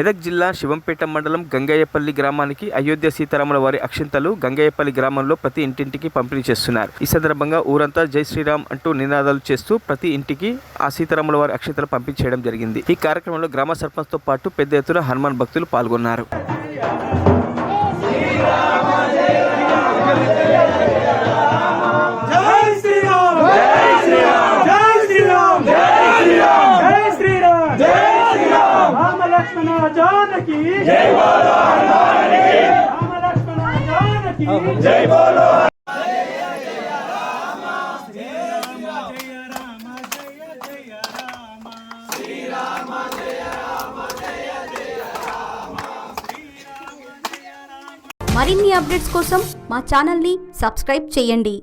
మెదక్ జిల్లా శివంపేట మండలం గంగయ్యపల్లి గ్రామానికి అయోధ్య సీతారాముల వారి అక్షింతలు గంగయ్యపల్లి గ్రామంలో ప్రతి ఇంటింటికి పంపిణీ చేస్తున్నారు. ఈ సందర్భంగా ఊరంతా జై శ్రీరామ్ అంటూ నినాదాలు చేస్తూ ప్రతి ఇంటికి ఆ సీతారాముల వారి అక్షింతలు పంపిణీ చేయడం జరిగింది. ఈ కార్యక్రమంలో గ్రామ సర్పంచ్ తో పాటు పెద్ద ఎత్తున హనుమాన్ భక్తులు పాల్గొన్నారు. మరిన్ని అప్డేట్స్ కోసం మా ఛానల్ని సబ్స్క్రైబ్ చేయండి.